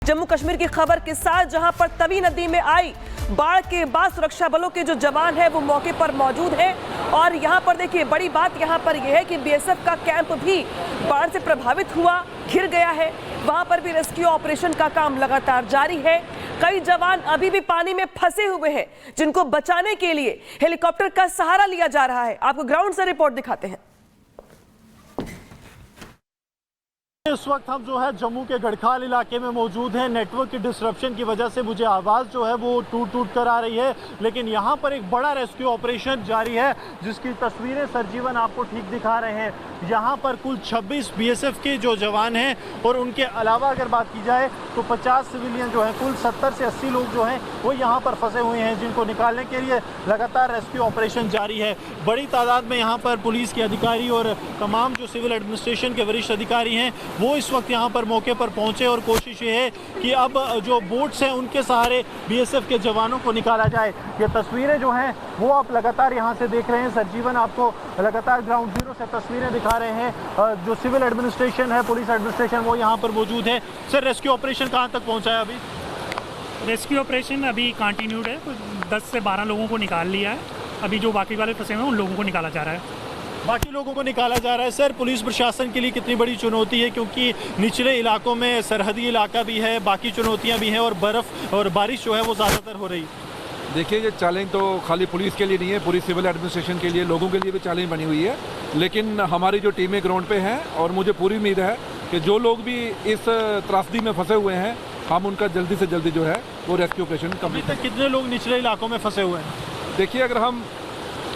जम्मू कश्मीर की खबर के साथ, जहां पर तवी नदी में आई बाढ़ के बाद सुरक्षा बलों के जो जवान हैं वो मौके पर मौजूद हैं। और यहां पर देखिए, बड़ी बात यहां पर यह है कि बीएसएफ का कैंप भी बाढ़ से प्रभावित हुआ, घिर गया है। वहां पर भी रेस्क्यू ऑपरेशन का काम लगातार जारी है। कई जवान अभी भी पानी में फंसे हुए हैं, जिनको बचाने के लिए हेलीकॉप्टर का सहारा लिया जा रहा है। आपको ग्राउंड से रिपोर्ट दिखाते हैं। इस वक्त हम जो है जम्मू के गढ़खाल इलाके में मौजूद हैं। नेटवर्क की डिसरप्शन की वजह से मुझे आवाज़ जो है वो टूट कर आ रही है, लेकिन यहाँ पर एक बड़ा रेस्क्यू ऑपरेशन जारी है, जिसकी तस्वीरें सरजीवन आपको ठीक दिखा रहे हैं। यहाँ पर कुल 26 बीएसएफ के जो जवान हैं और उनके अलावा अगर बात की जाए तो 50 सिविलियन जो हैं, कुल 70 से 80 लोग जो हैं वो यहाँ पर फंसे हुए हैं, जिनको निकालने के लिए लगातार रेस्क्यू ऑपरेशन जारी है। बड़ी तादाद में यहाँ पर पुलिस के अधिकारी और तमाम जो सिविल एडमिनिस्ट्रेशन के वरिष्ठ अधिकारी हैं वो इस वक्त यहाँ पर मौके पर पहुँचे और कोशिश ये है कि अब जो बोट्स हैं उनके सहारे बीएसएफ के जवानों को निकाला जाए। ये तस्वीरें जो हैं वो आप लगातार यहाँ से देख रहे हैं। सरजीवन आपको लगातार ग्राउंड जीरो से तस्वीरें दिखा रहे हैं। जो सिविल एडमिनिस्ट्रेशन है, पुलिस एडमिनिस्ट्रेशन, वो यहाँ पर मौजूद है। सर, रेस्क्यू ऑपरेशन कहाँ तक पहुँचा है अभी? रेस्क्यू ऑपरेशन अभी कंटिन्यूड है। 10 से 12 लोगों को निकाल लिया है। अभी जो बाकी वाले फंसे हुए हैं उन लोगों को निकाला जा रहा है। बाकी लोगों को निकाला जा रहा है। सर, पुलिस प्रशासन के लिए कितनी बड़ी चुनौती है, क्योंकि निचले इलाकों में सरहदी इलाका भी है, बाकी चुनौतियां भी हैं और बर्फ़ और बारिश जो है वो ज़्यादातर हो रही। देखिए, ये चैलेंज तो खाली पुलिस के लिए नहीं है, पूरी सिविल एडमिनिस्ट्रेशन के लिए, लोगों के लिए भी चैलेंज बनी हुई है। लेकिन हमारी जो टीमें ग्राउंड पे हैं और मुझे पूरी उम्मीद है कि जो लोग भी इस त्रासदी में फंसे हुए हैं, हम उनका जल्दी से जल्दी जो है वो रेस्क्यू ऑपरेशन अभी तक कितने लोग निचले इलाकों में फंसे हुए हैं? देखिए, अगर हम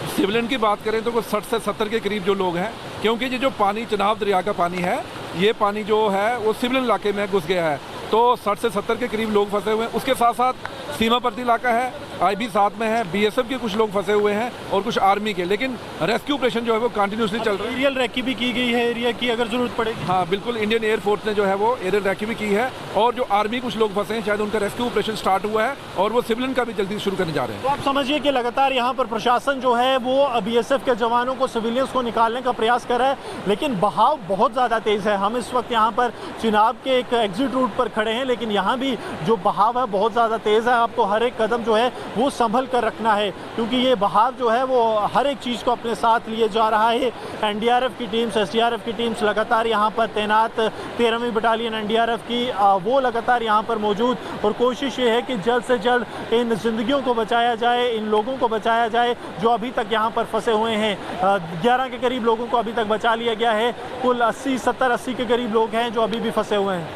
सिविलियन की बात करें तो कुछ 60 से 70 के करीब जो लोग हैं, क्योंकि ये जो पानी चनाब दरिया का पानी है, ये पानी जो है वो सिविलियन इलाके में घुस गया है, तो 60 से 70 के करीब लोग फंसे हुए हैं। उसके साथ साथ सीमावर्ती इलाका है, आईबी साथ में है, बीएसएफ के कुछ लोग फंसे हुए हैं और कुछ आर्मी के। लेकिन रेस्क्यू ऑपरेशन जो है वो कंटिन्यूसली चल रहा है। एरियल रेकी भी की गई है एरिया की, अगर जरूरत पड़ेगी। हाँ, बिल्कुल, इंडियन एयरफोर्स ने जो है वो एरियल रेकी भी की है और जो आर्मी कुछ लोग फंसे हैं, शायद उनका रेस्क्यू ऑपरेशन स्टार्ट हुआ है और वो सिविलियन का भी जल्दी शुरू करने जा रहे हैं। तो आप समझिए कि लगातार यहाँ पर प्रशासन जो है वो बीएसएफ के जवानों को, सिविलियंस को निकालने का प्रयास कर रहा है, लेकिन बहाव बहुत ज़्यादा तेज़ है। हम इस वक्त यहाँ पर चिनाब के एक एग्जिट रूट पर खड़े हैं, लेकिन यहाँ भी जो बहाव है बहुत ज़्यादा तेज़ है। आपको हर एक कदम जो है वो संभल कर रखना है, क्योंकि ये बहाव जो है वो हर एक चीज़ को अपने साथ लिए जा रहा है। एनडीआरएफ की टीम्स, एसडीआरएफ की टीम्स लगातार यहाँ पर तैनात, 13वीं बटालियन एनडीआरएफ की वो लगातार यहाँ पर मौजूद, और कोशिश ये है कि जल्द से जल्द इन जिंदगियों को बचाया जाए, इन लोगों को बचाया जाए जो अभी तक यहाँ पर फंसे हुए हैं। 11 के करीब लोगों को अभी तक बचा लिया गया है। कुल 70-80 के करीब लोग हैं जो अभी भी फंसे हुए हैं।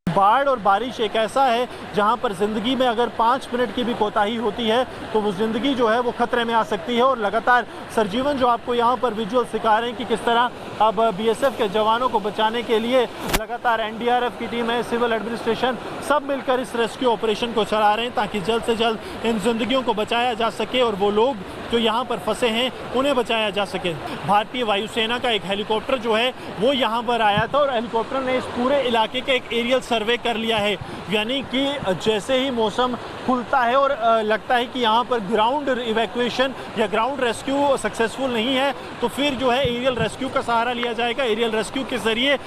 बाढ़ और बारिश एक ऐसा है जहां पर ज़िंदगी में अगर 5 मिनट की भी कोताही होती है तो वो ज़िंदगी जो है वो खतरे में आ सकती है। और लगातार सरजीवन जो आपको यहाँ पर विजुअल सिखा रहे हैं कि किस तरह अब बीएसएफ के जवानों को बचाने के लिए लगातार एनडीआरएफ की टीम है, सिविल एडमिनिस्ट्रेशन, सब मिलकर इस रेस्क्यू ऑपरेशन को चला रहे हैं, ताकि जल्द से जल्द इन जिंदगियों को बचाया जा सके और वो लोग जो यहाँ पर फंसे हैं उन्हें बचाया जा सके। भारतीय वायुसेना का एक हेलीकॉप्टर जो है वो यहाँ पर आया था और हेलीकॉप्टर ने इस पूरे इलाके का एक एरियल सर्वे कर लिया है। यानी कि जैसे ही मौसम खुलता है और लगता है कि यहाँ पर ग्राउंड इवैक्यूएशन या ग्राउंड रेस्क्यू सक्सेसफुल नहीं है, तो फिर जो है एरियल रेस्क्यू का सहारा लिया जाएगा। एरियल रेस्क्यू के ज़रिए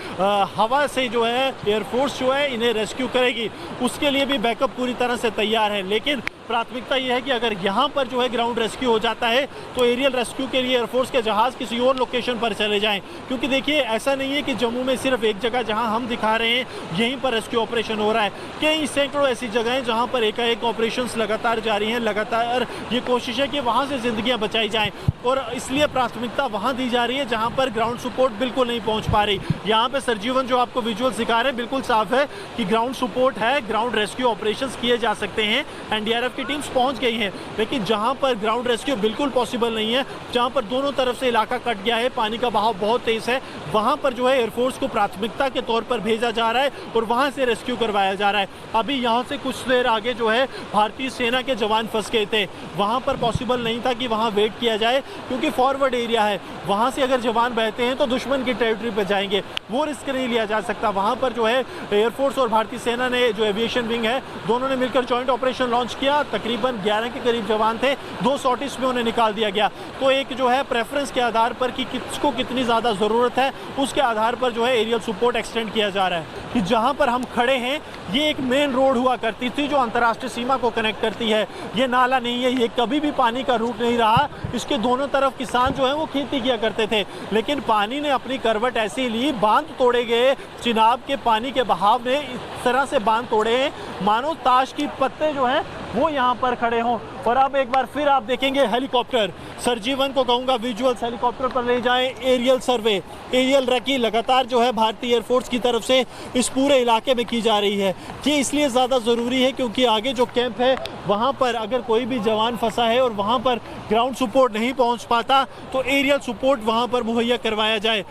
हवा से जो है एयरफोर्स जो है इन्हें रेस्क्यू करेगी। उसके लिए भी बैकअप पूरी तरह से तैयार है, लेकिन प्राथमिकता ये है कि अगर यहाँ पर जो है ग्राउंड रेस्क्यू हो जाता है तो एरियल रेस्क्यू के लिए एयरफोर्स के जहाज़ किसी और लोकेशन पर चले जाएं। क्योंकि देखिए, ऐसा नहीं है कि जम्मू में सिर्फ एक जगह जहाँ हम दिखा रहे हैं यहीं पर रेस्क्यू ऑपरेशन हो रहा है। कई सैकड़ों ऐसी जगह हैं जहाँ पर एकाएक ऑपरेशंस लगातार जारी हैं। लगातार ये कोशिश है कि वहाँ से ज़िंदगियाँ बचाई जाएँ, और इसलिए प्राथमिकता वहाँ दी जा रही है जहाँ पर ग्राउंड सपोर्ट बिल्कुल नहीं पहुँच पा रही। यहाँ पर सरजीवन जो आपको विजुअल सिखा रहे हैं बिल्कुल साफ है कि ग्राउंड सपोर्ट है, ग्राउंड रेस्क्यू ऑपरेशंस किए जा सकते हैं, एनडीआरएफ की टीम्स पहुंच गई हैं। लेकिन जहां पर ग्राउंड रेस्क्यू बिल्कुल पॉसिबल नहीं है, जहां पर दोनों तरफ से इलाका कट गया है, पानी का बहाव बहुत तेज है, वहां पर जो है एयरफोर्स को प्राथमिकता के तौर पर भेजा जा रहा है और वहां से रेस्क्यू करवाया जा रहा है। अभी यहां से कुछ देर आगे जो है भारतीय सेना के जवान फंस गए थे, वहां पर पॉसिबल नहीं था कि वहां वेट किया जाए, क्योंकि फॉरवर्ड एरिया है, वहां से अगर जवान बहते हैं तो दुश्मन की टेरिटरी पर जाएंगे, वो रिस्क नहीं लिया जा सकता। वहां पर जो है एयरफोर्स और भारतीय सेना ने, जो एविएशन विंग है, दोनों ने मिलकर जॉइंट ऑपरेशन लॉन्च किया तकरीबन 11 के करीब जवान थे, 2 सॉर्टिस में उन्हें निकाल दिया गया। तो एक जो है प्रेफरेंस के आधार पर कि किसको कितनी ज़्यादा ज़रूरत है, उसके आधार पर जो है एरियल सपोर्ट एक्सटेंड किया जा रहा है। कि जहाँ पर हम खड़े हैं ये एक मेन रोड हुआ करती थी जो अंतर्राष्ट्रीय सीमा को कनेक्ट करती है। ये नाला नहीं है, ये कभी भी पानी का रूट नहीं रहा। इसके दोनों तरफ किसान जो है वो खेती किया करते थे, लेकिन पानी ने अपनी करवट ऐसी ली, बांध तोड़े गए। चिनाब के पानी के बहाव ने इस तरह से बांध तोड़े हैं मानो ताश की पत्ते जो हैं वो यहाँ पर खड़े हों। और अब एक बार फिर आप देखेंगे हेलीकॉप्टर, सरजीवन को कहूँगा विजुअल्स हेलीकॉप्टर पर ले जाएं। एरियल सर्वे, एरियल रेकी लगातार जो है भारतीय एयरफोर्स की तरफ से इस पूरे इलाके में की जा रही है। ये इसलिए ज़्यादा ज़रूरी है क्योंकि आगे जो कैंप है वहाँ पर अगर कोई भी जवान फंसा है और वहाँ पर ग्राउंड सपोर्ट नहीं पहुँच पाता तो एरियल सपोर्ट वहाँ पर मुहैया करवाया जाए।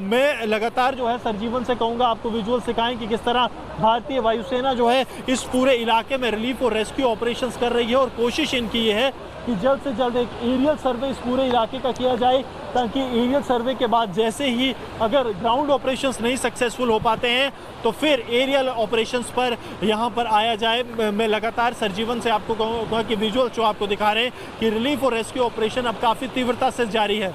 मैं लगातार जो है सरजीवन से कहूँगा आपको विजुअल सिखाएं कि किस तरह भारतीय वायुसेना जो है इस पूरे इलाके में रिलीफ और रेस्क्यू ऑपरेशंस कर रही है। और कोशिश इनकी ये है कि जल्द से जल्द एक एरियल सर्वे इस पूरे इलाके का किया जाए, ताकि एरियल सर्वे के बाद जैसे ही अगर ग्राउंड ऑपरेशंस नहीं सक्सेसफुल हो पाते हैं तो फिर एरियल ऑपरेशंस पर यहाँ पर आया जाए। मैं लगातार सरजीवन से आपको कहूँगा कि विजुअल जो आपको दिखा रहे हैं कि रिलीफ और रेस्क्यू ऑपरेशन अब काफ़ी तीव्रता से जारी है।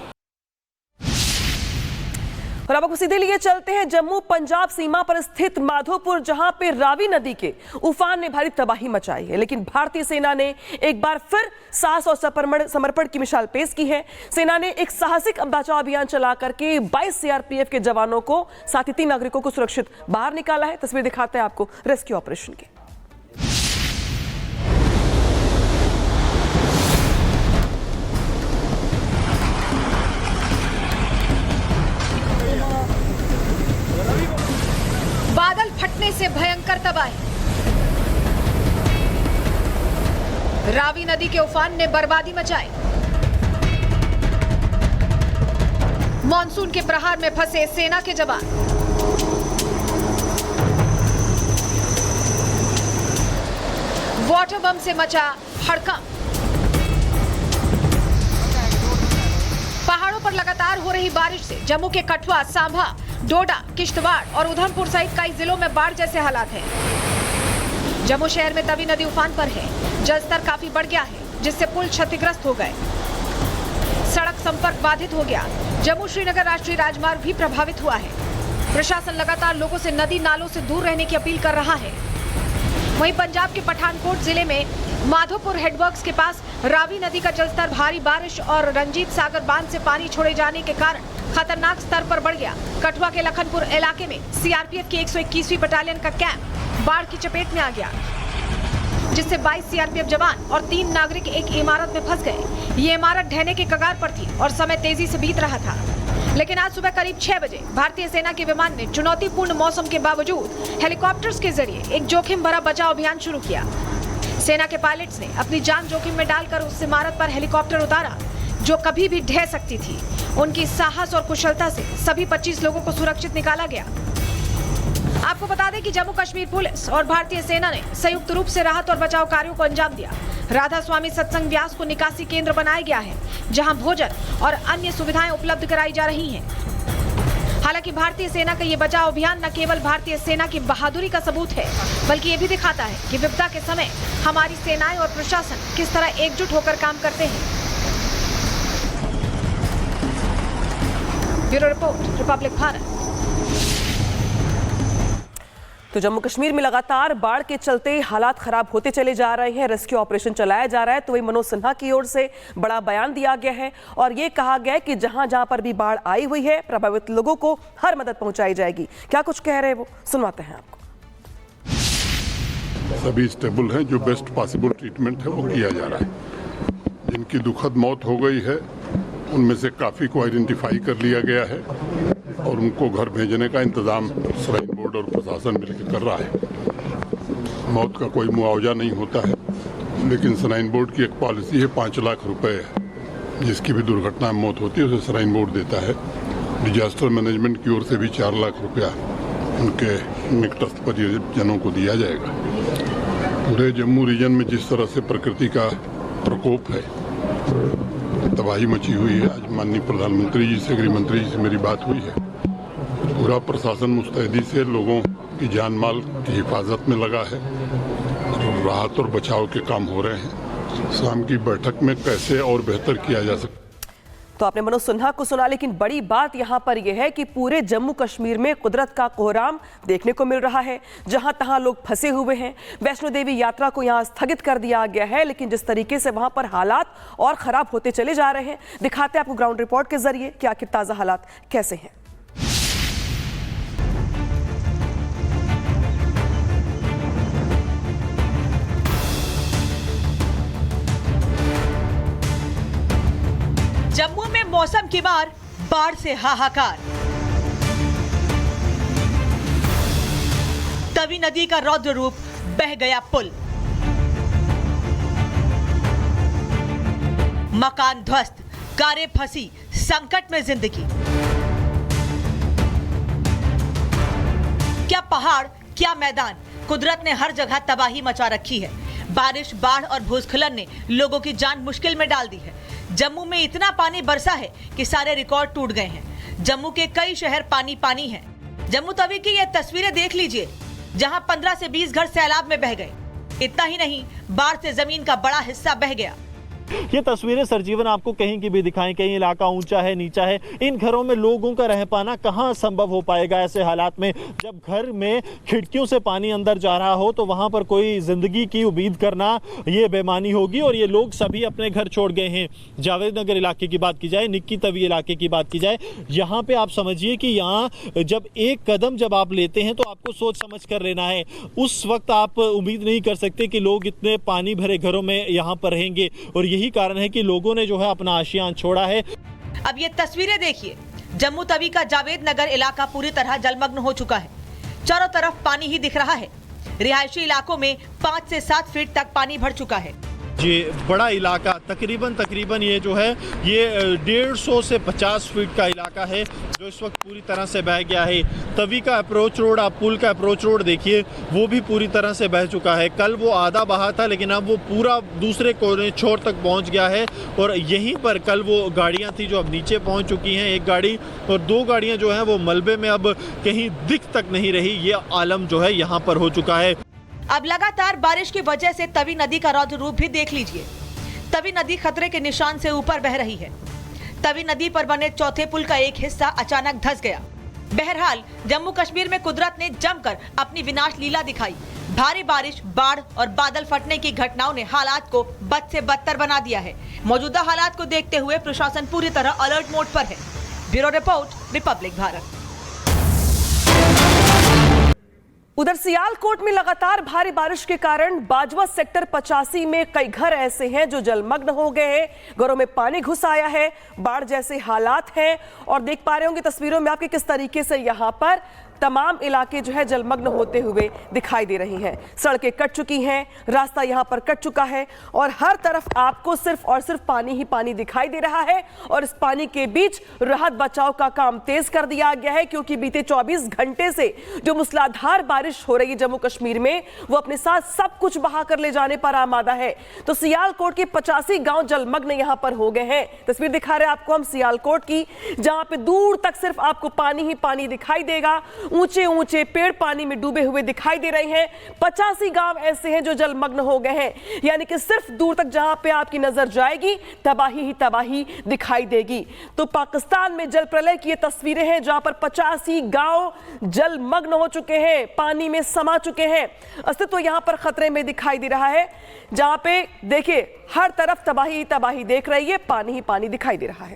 और अब आपको सीधे लिए चलते हैं जम्मू पंजाब सीमा पर स्थित माधोपुर, जहां पे रावी नदी के उफान ने भारी तबाही मचाई है। लेकिन भारतीय सेना ने एक बार फिर साहस और समर्पण की मिसाल पेश की है। सेना ने एक साहसिक बचाव अभियान चला करके 22 सीआरपीएफ के जवानों को, साथ ही 3 नागरिकों को सुरक्षित बाहर निकाला है। तस्वीर दिखाते हैं आपको रेस्क्यू ऑपरेशन की। बादल फटने से भयंकर तबाही, रावी नदी के उफान ने बर्बादी मचाई। मॉनसून के प्रहार में फंसे सेना के जवान, वाटर बम से मचा हड़कंप। पहाड़ों पर लगातार हो रही बारिश से जम्मू के कठुआ, सांभा, डोडा, किश्तवाड़ और उधमपुर सहित कई जिलों में बाढ़ जैसे हालात हैं। जम्मू शहर में तवी नदी उफान पर है, जलस्तर काफी बढ़ गया है, जिससे पुल क्षतिग्रस्त हो गए, सड़क संपर्क बाधित हो गया। जम्मू श्रीनगर राष्ट्रीय राजमार्ग भी प्रभावित हुआ है। प्रशासन लगातार लोगों से नदी नालों से दूर रहने की अपील कर रहा है। वहीं पंजाब के पठानकोट जिले में माधोपुर हेडवर्क्स के पास रावी नदी का जलस्तर भारी बारिश और रंजीत सागर बांध से पानी छोड़े जाने के कारण खतरनाक स्तर पर बढ़ गया। कठुआ के लखनपुर इलाके में सीआरपीएफ की 121वीं बटालियन का कैंप बाढ़ की चपेट में आ गया, जिससे 22 सीआरपीएफ जवान और 3 नागरिक एक इमारत में फंस गए। ये इमारत ढहने के कगार पर थी और समय तेजी से बीत रहा था। लेकिन आज सुबह करीब 6 बजे भारतीय सेना के विमान ने चुनौतीपूर्ण मौसम के बावजूद हेलीकॉप्टर्स के जरिए एक जोखिम भरा बचाव अभियान शुरू किया। सेना के पायलट्स ने अपनी जान जोखिम में डालकर उस इमारत पर हेलीकॉप्टर उतारा जो कभी भी ढह सकती थी। उनकी साहस और कुशलता से सभी 25 लोगों को सुरक्षित निकाला गया। आपको बता दें कि जम्मू कश्मीर पुलिस और भारतीय सेना ने संयुक्त रूप से राहत और बचाव कार्यों को अंजाम दिया। राधा स्वामी सत्संग व्यास को निकासी केंद्र बनाया गया है, जहां भोजन और अन्य सुविधाएं उपलब्ध कराई जा रही हैं। हालांकि भारतीय सेना का ये बचाव अभियान न केवल भारतीय सेना की बहादुरी का सबूत है, बल्कि ये भी दिखाता है कि विपदा के समय हमारी सेनाएं और प्रशासन किस तरह एकजुट होकर काम करते हैं। Bureau report, Republic Bharat. तो जम्मू कश्मीर में लगातार बाढ़ के चलते हालात खराब होते चले जा रहे हैं। रेस्क्यू ऑपरेशन चलाया जा रहा है। तो वही मनोज सिन्हा की ओर से बड़ा बयान दिया गया है और ये कहा गया है कि जहां जहां पर भी बाढ़ आई हुई है प्रभावित लोगों को हर मदद पहुंचाई जाएगी। क्या कुछ कह रहे हैं वो सुनवाते हैं आपको। सभी स्टेबल हैं, जो बेस्ट पॉसिबल ट्रीटमेंट है वो किया जा रहा है। जिनकी दुखद मौत हो गई है उनमें से काफ़ी को आइडेंटिफाई कर लिया गया है और उनको घर भेजने का इंतज़ाम श्राइन बोर्ड और प्रशासन मिलकर कर रहा है। मौत का कोई मुआवजा नहीं होता है, लेकिन श्राइन बोर्ड की एक पॉलिसी है 5 लाख रुपए जिसकी भी दुर्घटना में मौत होती है उसे श्राइन बोर्ड देता है। डिजास्टर मैनेजमेंट की ओर से भी 4 लाख रुपया उनके निकटस्थ परिजनों को दिया जाएगा। पूरे जम्मू रीजन में जिस तरह से प्रकृति का प्रकोप है, तबाही मची हुई है, आज माननीय प्रधानमंत्री जी से, गृह मंत्री जी से मेरी बात हुई है। पूरा प्रशासन मुस्तैदी से लोगों की जान माल की हिफाजत में लगा है राहत और बचाव के काम हो रहे हैं। शाम की बैठक में कैसे और बेहतर किया जा सकता। तो आपने मनोज सिन्हा को सुना, लेकिन बड़ी बात यहां पर यह है कि पूरे जम्मू कश्मीर में कुदरत का कोहराम देखने को मिल रहा है। जहां तहां लोग फंसे हुए हैं। वैष्णो देवी यात्रा को यहां स्थगित कर दिया गया है, लेकिन जिस तरीके से वहां पर हालात और खराब होते चले जा रहे हैं, दिखाते हैं आपको ग्राउंड रिपोर्ट के जरिए कि आखिर ताजा हालात कैसे हैं। जम्मू में मौसम की मार, बाढ़ से हाहाकार। तवी नदी का रौद्र रूप, बह गया पुल। मकान ध्वस्त, कारें फंसी, संकट में जिंदगी। क्या पहाड़, क्या मैदान, कुदरत ने हर जगह तबाही मचा रखी है। बारिश, बाढ़ और भूस्खलन ने लोगों की जान मुश्किल में डाल दी है। जम्मू में इतना पानी बरसा है कि सारे रिकॉर्ड टूट गए हैं। जम्मू के कई शहर पानी पानी हैं। जम्मू तवी की ये तस्वीरें देख लीजिए, जहां 15 से 20 घर सैलाब में बह गए। इतना ही नहीं, बाढ़ से जमीन का बड़ा हिस्सा बह गया। ये तस्वीरें सरजीवन आपको कहीं की भी दिखाएं, कहीं इलाका ऊंचा है, नीचा है, इन घरों में लोगों का रह पाना कहां संभव हो पाएगा ऐसे हालात में। जब घर में खिड़कियों से पानी अंदर जा रहा हो तो वहां पर कोई जिंदगी की उम्मीद करना ये बेमानी होगी। और ये लोग सभी अपने घर छोड़ गए हैं। जावेद नगर इलाके की बात की जाए, निक्की तवी इलाके की बात की जाए, यहाँ पे आप समझिए कि यहाँ जब एक कदम जब आप लेते हैं तो आपको सोच समझ कर लेना है। उस वक्त आप उम्मीद नहीं कर सकते कि लोग इतने पानी भरे घरों में यहाँ पर रहेंगे, और यही कारण है कि लोगों ने जो है अपना आशियां छोड़ा है। अब ये तस्वीरें देखिए, जम्मू तवी का जावेद नगर इलाका पूरी तरह जलमग्न हो चुका है। चारों तरफ पानी ही दिख रहा है। रिहायशी इलाकों में 5 से 7 फीट तक पानी भर चुका है। ये बड़ा इलाका तकरीबन ये जो है ये 150 से 50 फीट का इलाका है जो इस वक्त पूरी तरह से बह गया है। तवी का अप्रोच रोड, आप पुल का अप्रोच रोड देखिए, वो भी पूरी तरह से बह चुका है। कल वो आधा बहा था, लेकिन अब वो पूरा दूसरे कोने छोर तक पहुंच गया है। और यहीं पर कल वो गाड़ियां थी जो अब नीचे पहुंच चुकी हैं, एक गाड़ी और 2 गाड़ियां जो हैं वो मलबे में अब कहीं दिख तक नहीं रही। ये आलम जो है यहाँ पर हो चुका है। अब लगातार बारिश की वजह से तवी नदी का रौद्र रूप भी देख लीजिए। तवी नदी खतरे के निशान से ऊपर बह रही है। तवी नदी पर बने चौथे पुल का एक हिस्सा अचानक धंस गया। बहरहाल जम्मू कश्मीर में कुदरत ने जमकर अपनी विनाश लीला दिखाई। भारी बारिश, बाढ़ और बादल फटने की घटनाओं ने हालात को बद से बदतर बना दिया है। मौजूदा हालात को देखते हुए प्रशासन पूरी तरह अलर्ट मोड पर है। Bureau report, Republic Bharat. उधर सियालकोट में लगातार भारी बारिश के कारण बाजवा सेक्टर 85 में कई घर ऐसे हैं जो जलमग्न हो गए हैं। घरों में पानी घुस आया है, बाढ़ जैसे हालात हैं। और देख पा रहे होंगे तस्वीरों में आपके किस तरीके से यहाँ पर तमाम इलाके जो है जलमग्न होते हुए दिखाई दे रही हैं। सड़कें कट चुकी हैं, रास्ता यहाँ पर कट चुका है और हर तरफ आपको सिर्फ और सिर्फ पानी ही पानी दिखाई दे रहा है। और इस पानी के बीच राहत बचाव का काम तेज कर दिया गया है, क्योंकि बीते 24 घंटे से जो मूसलाधार बारिश हो रही है जम्मू कश्मीर में, वो अपने साथ सब कुछ बहा कर ले जाने पर आमादा है। तो सियालकोट के 85 गांव जलमग्न यहाँ पर हो गए हैं। तस्वीर दिखा रहे हैं आपको हम सियालकोट की, जहां पे दूर तक सिर्फ आपको पानी ही पानी दिखाई देगा। ऊंचे ऊंचे पेड़ पानी में डूबे हुए दिखाई दे रहे हैं। 85 गांव ऐसे हैं जो जलमग्न हो गए हैं, यानी कि सिर्फ दूर तक जहां पे आपकी नजर जाएगी तबाही ही तबाही दिखाई देगी। तो पाकिस्तान में जल प्रलय की ये तस्वीरें हैं जहां पर 85 गांव जलमग्न हो चुके हैं, पानी में समा चुके हैं। अस्तित्व यहां पर खतरे में दिखाई दे रहा है, जहां पे देखिए हर तरफ तबाही ही तबाही देख रही है, पानी ही पानी दिखाई दे रहा है।